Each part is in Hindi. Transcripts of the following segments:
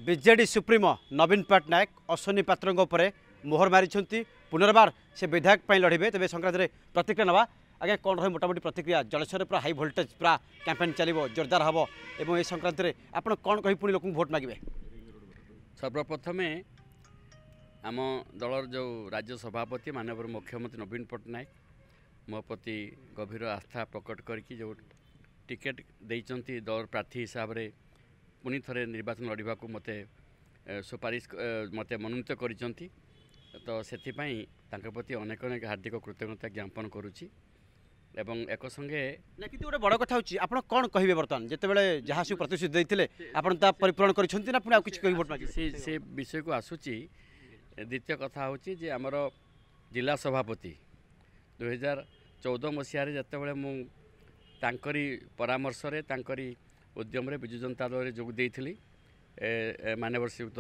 बीजेडी सुप्रीमो नवीन पट्टनायक अश्विनी पात्र मोहर मारी पुनर्बार से विधायक लड़े तेज संक्रांत में प्रतिक्रिया नवा आगे कौन रही मोटामोटी प्रतिक्रिया जलस्वर पूरा हाई भोल्टेज पूरा कैंपेन चलो जोरदार हम और ये संक्रांत में आप कौन कही पुणी लोक भोट मागे। सर्वप्रथम आम दलर जो राज्य सभापति माननीय मुख्यमंत्री नवीन पट्टनायक मो प्रति गभीर आस्था प्रकट करके जो टिकेट देइचंती दल प्रार्थी हिसाब से पुणी थे निर्वाचन लड़वा को मते सुपारिश मते मनोनीत करिसंती तो से प्रति अनेक अनेक हार्दिक कृतज्ञता ज्ञापन करुच्ची एवं एक संगे कि गोटे बड़ कथा होची आपण कौन कहिबे बर्तमान जेतेबेले जहाँ सब प्रतिश्रुति देइथिले आपण ता परिपूर्ण करिसंती ना पुणी किछ कहि वोट मागे से विषय को आसुची। द्वितीय कथा होची जे हमर जिला सभापति 2014 मसीह जेतेबेले मु तांकरी परामर्श रे तांकरी उद्यम रे विजु जनता दल रे जोग देइथिली माननीय श्रीयुक्त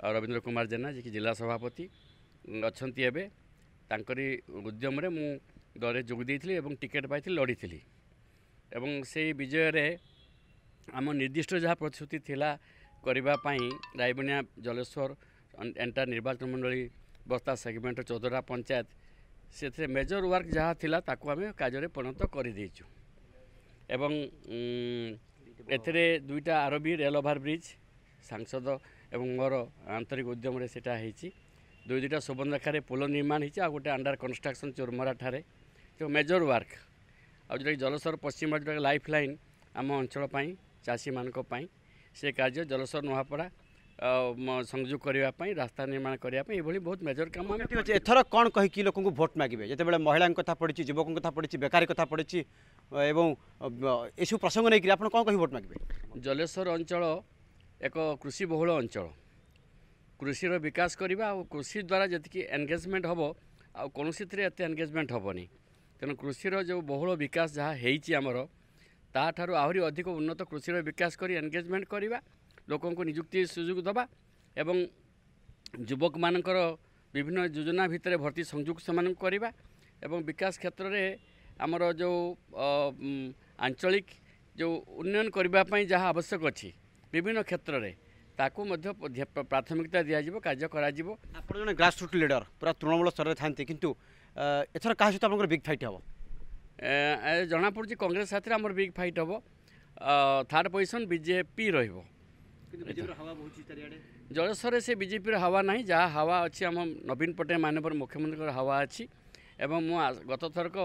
रविंद्र कुमार जेना जे कि जिला सभापति अच्छी एवं तांकरी उद्यम रे मु दल जोग देइथिली एवं टिकेट पाई लड़ी एवं से विजय रे आम निर्दिष्ट जहाँ प्रतिश्रुति थिला करबा पई रायबनिया जलेश्वर एंटायर निर्वाचन मंडली बस्ता सेगमेंट 14टा पंचायत से मेजर वर्क जहाँ थिला ताकू आम कार्य परिणत कर देइछु एवं एथिरे दुईटा आरबी रेल ओभर ब्रिज सांसद एवं मोर आंतरिक उद्यम रे सेटा हेची दुईटा सुबर्णरेखार पोल निर्माण होती गोटे अंडर कंस्ट्रक्शन चोरमरा ठारे जो मेजर वर्क आ जो जलस्वर पश्चिम जो लाइफ लाइन आम अंचल चाषी मानी से कार्य जलस्वर नुआपड़ा संयोग करने रास्ता निर्माण करने बहुत मेजर काम एथर कौन कहीकि लोक भोट मागे जिते महिला कथा पड़ी युवकों कथा पड़ी बेकारी कथा पड़ी यू प्रसंग नहीं आप कौन कही भोट मागे। जलेश्वर अंचल एक कृषि बहुल अंचल कृषि विकास करवा और कृषि द्वारा जी एंगेजमेंट हम आ कौन एत एंगेजमेंट हेनी तेणु कृषि जो बहुल विकास जहाँ होमर ताठार आहरी अधिक उन्नत कृषि विकास कर एंगेजमेंट करवा लोकों को निजुक्ति सुजोग दबा एवं युवक मानकर विभिन्न योजना भितर भर्ती संयुक्त से करवा एवं विकास क्षेत्र में आमर जो आंचलिक जो उन्नयन करने जहाँ आवश्यक अच्छी विभिन्न क्षेत्र में ताकू प्राथमिकता दिज्व कार्य कर ग्रास रूट लीडर पूरा तृणमूल स्तर में था किंतु एथर क्या सहित आप बिग फाइट हम जना पड़ी कांग्रेस साथ आम बिग फाइट हम थर्ड पोजिशन बीजेपी रो जलेश्वर से बीजेपी हवा ना जहाँ हवा अच्छी आम नवीन पट्टनायक माननीय मुख्यमंत्री हवा अच्छी एवं मु गत थरक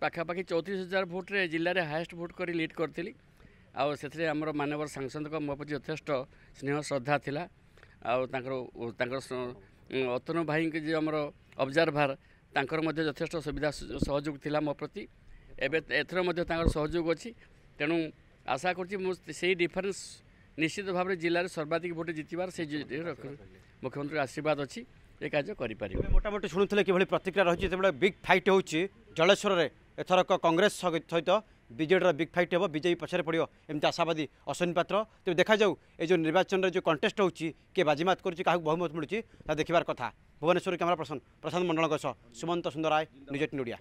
पाखापाखि 34,000 भोट रे जिले में हाएस्ट भोट कर लीड करी आमर माननीय सांसद मो प्रति यथेष्ट स्नेह श्रद्धा थिला अतनु भाई के जो आमर ऑब्जर्वर तांकर यथेष्ट सुविधा सहयोग थिला मो प्रति एथर सहयोग अच्छी तेणु आशा कर डिफरेन्स निश्चित भाव में जिले में सर्वाधिक भोट जीतबार से मुख्यमंत्री आशीर्वाद अच्छी ये कार्य करें मोटामोटी शुणुले कि प्रतिक्रिया रही है बिग फाइट हो जलेश्वर में एथरक कांग्रेस सहित बीजेडी बिग फाइट हो बीजेपी पछरे पड़ो एमती आशावादी अश्विनी पात्र तेज देखा जाऊ ये निर्वाचन में जो कंटेस्ट हो किए बाजीमात कर बहुमत मिलूँ देखिबार कथा। भुवनेश्वर कैमरा पर्सन प्रशांत मंडल सुमंत सुंदर राय निज टीवी इंडिया।